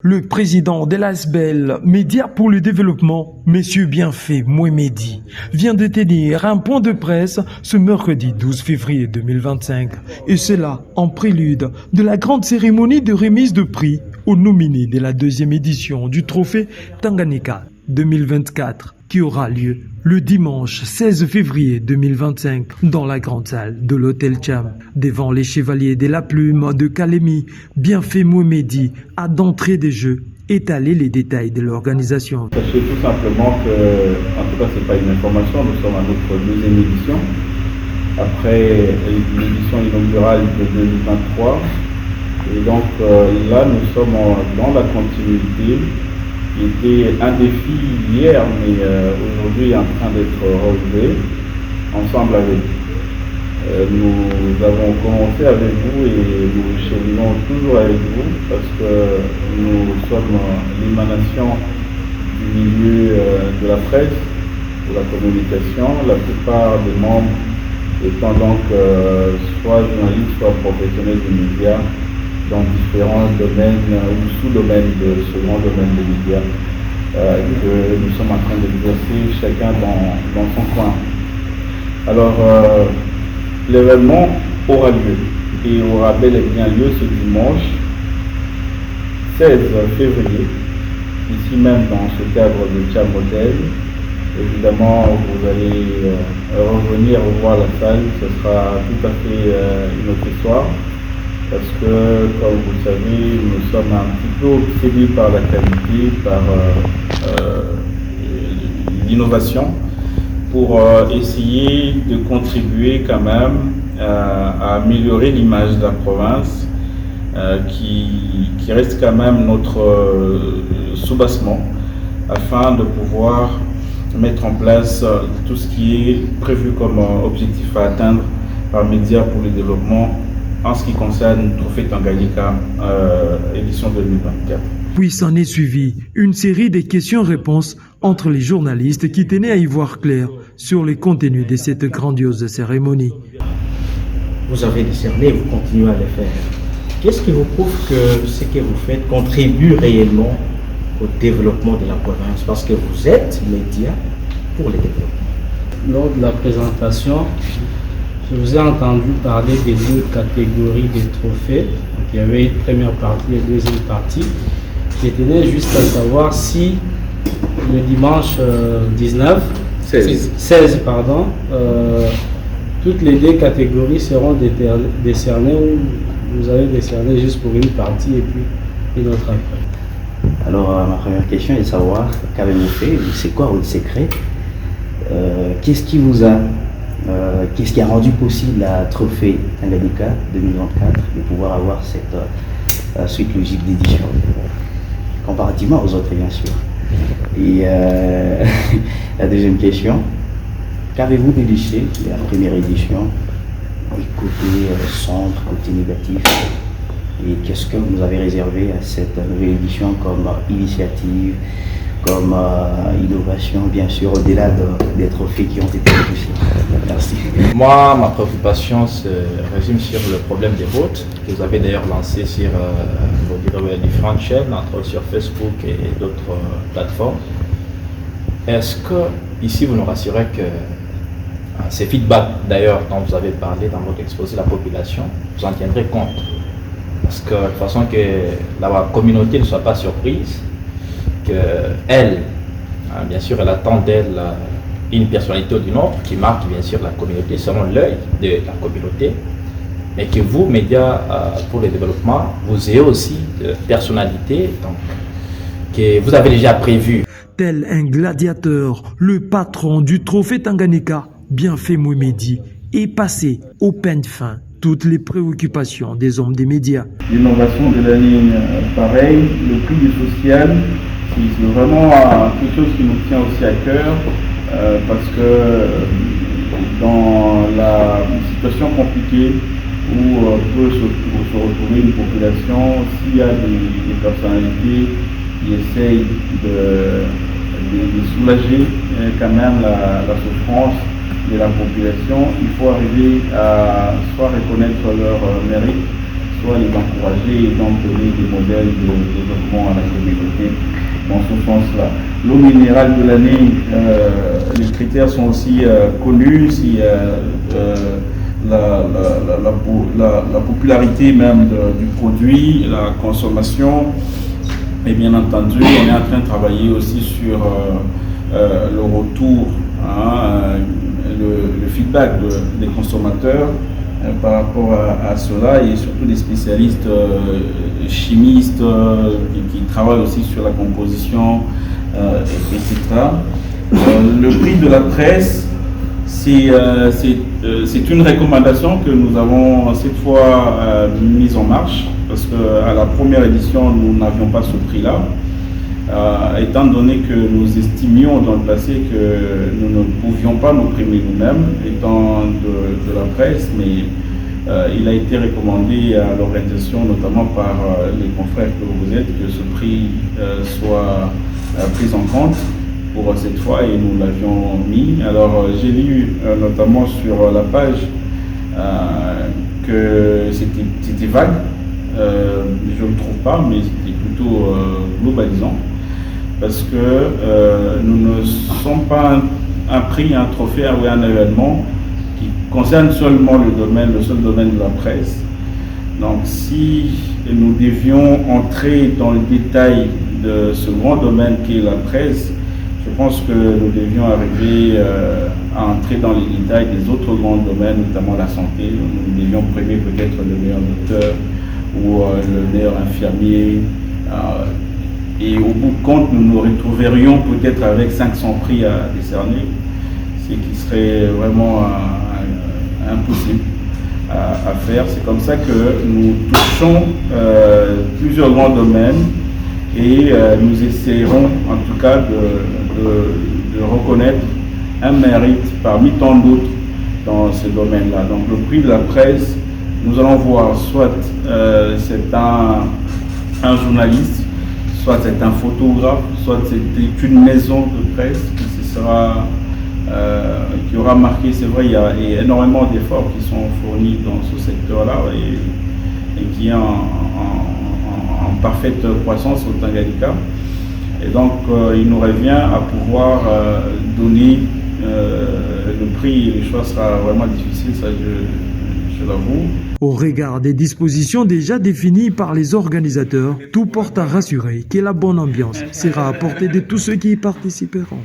Le président de l'ASBEL, Média pour le développement, M. Bienfait Mouemedi, vient de tenir un point de presse ce mercredi 12 février 2025, et cela en prélude de la grande cérémonie de remise de prix aux nominés de la deuxième édition du trophée Tanganyika 2024, qui aura lieu le dimanche 16 février 2025 dans la grande salle de l'Hôtel Cham. Devant les chevaliers de la plume de Kalemi, Bienfait Mouemedi a d'entrée de jeu étalé les détails de l'organisation. Sachez tout simplement que, en tout cas, ce n'est pas une information, nous sommes à notre deuxième édition. Après l'édition inaugurale de 2023. Et donc là, nous sommes dans la continuité. Qui était un défi hier, mais aujourd'hui est en train d'être relevé ensemble avec vous. Nous avons commencé avec vous et nous cheminons toujours avec vous parce que nous sommes l'émanation du milieu de la presse, de la communication. La plupart des membres étant donc soit journalistes, soit professionnels des médias, dans différents domaines ou sous-domaines de ce grand domaine des médias que nous sommes en train d'exercer chacun dans son coin. Alors, l'événement aura lieu et aura bel et bien lieu ce dimanche 16 février, ici même dans ce cadre de Cham Hotel. Évidemment, vous allez revenir voir la salle, ce sera tout à fait une autre histoire. Parce que, comme vous le savez, nous sommes un petit peu obsédés par la qualité, par l'innovation, pour essayer de contribuer quand même à améliorer l'image de la province, qui reste quand même notre soubassement, afin de pouvoir mettre en place tout ce qui est prévu comme objectif à atteindre par Média pour le développement en ce qui concerne le trophée Tanganyika édition 2024. Puis s'en est suivi une série de questions-réponses entre les journalistes qui tenaient à y voir clair sur les contenus de cette grandiose cérémonie. Vous avez discerné et vous continuez à le faire. Qu'est-ce qui vous prouve que ce que vous faites contribue réellement au développement de la province? Parce que vous êtes média pour le développement. Lors de la présentation, je vous ai entendu parler des deux catégories de trophées. Donc, il y avait une première partie et une deuxième partie. Je tenais juste à savoir si le dimanche 16, toutes les deux catégories seront décernées ou vous allez décerner juste pour une partie et puis une autre après. Alors, ma première question est de savoir qu'avez-vous fait? C'est quoi votre secret? Qu'est-ce qui a rendu possible la trophée Tanganyika 2024 de pouvoir avoir cette suite logique d'édition, comparativement aux autres bien sûr. Et la deuxième question, qu'avez-vous déliché de la première édition, du côté sombre, côté négatif, et qu'est-ce que vous avez réservé à cette nouvelle édition comme initiative, comme innovation, bien sûr, au-delà des trophées qui ont été repoussés. Merci. Moi, ma préoccupation se résume sur le problème des votes, que vous avez d'ailleurs lancé sur différentes chaînes, entre autres sur Facebook et d'autres plateformes. Est-ce que, ici, vous nous rassurez que ces feedbacks, d'ailleurs, dont vous avez parlé dans votre exposé, la population, vous en tiendrez compte? Parce que, de façon que la communauté ne soit pas surprise, qu'elle, bien sûr, elle attend d'elle une personnalité ou d'une autre qui marque bien sûr la communauté selon l'œil de la communauté, mais que vous, médias pour le développement, vous ayez aussi de personnalité donc, que vous avez déjà prévu. Tel un gladiateur, le patron du trophée Tanganyika, Bienfait Mouemedi, est passé au peigne fin toutes les préoccupations des hommes des médias. L'innovation de l'année, pareil, le prix du social, c'est vraiment quelque chose qui nous tient aussi à cœur parce que dans la situation compliquée où peut se retrouver une population, s'il y a des personnalités qui essayent de soulager quand même la souffrance de la population, il faut arriver à soit reconnaître leur mérite, soit les encourager et donc donner des modèles de développement à la communauté dans ce sens-là. L'eau minérale de l'année, les critères sont aussi connus, si la popularité même du produit, la consommation, et bien entendu on est en train de travailler aussi sur le retour, le feedback des consommateurs par rapport à cela, et surtout des spécialistes chimistes qui travaillent aussi sur la composition, etc. Le prix de la presse, c'est une recommandation que nous avons cette fois mise en marche, parce qu'à la première édition, nous n'avions pas ce prix-là, étant donné que nous estimions dans le passé que nous ne pouvions pas nous primer nous-mêmes, étant de la presse, mais il a été recommandé à l'organisation, notamment par les confrères que vous êtes, que ce prix soit pris en compte pour cette fois, et nous l'avions mis. Alors j'ai lu notamment sur la page que c'était vague, je ne trouve pas, mais c'était plutôt globalisant, parce que nous ne sommes pas un prix, un trophée ou un événement qui concerne seulement le seul domaine de la presse. Donc si nous devions entrer dans le détail de ce grand domaine qui est la presse, je pense que nous devions arriver à entrer dans les détails des autres grands domaines, notamment la santé. Nous devions primer peut-être le meilleur docteur ou le meilleur infirmier. Et au bout de compte, nous nous retrouverions peut-être avec 500 prix à décerner, ce qui serait vraiment impossible à faire. C'est comme ça que nous touchons plusieurs grands domaines, et nous essayerons en tout cas de reconnaître un mérite parmi tant d'autres dans ce domaine-là. Donc le prix de la presse, nous allons voir, soit c'est un journaliste, soit c'est un photographe, soit c'est une maison de presse qui aura marqué. C'est vrai, il y a énormément d'efforts qui sont fournis dans ce secteur-là, et qui est en parfaite croissance au Tanganyika. Et donc il nous revient à pouvoir donner le prix. Le choix sera vraiment difficile, ça je l'avoue. Au regard des dispositions déjà définies par les organisateurs, tout porte à rassurer que la bonne ambiance sera à portée de tous ceux qui y participeront.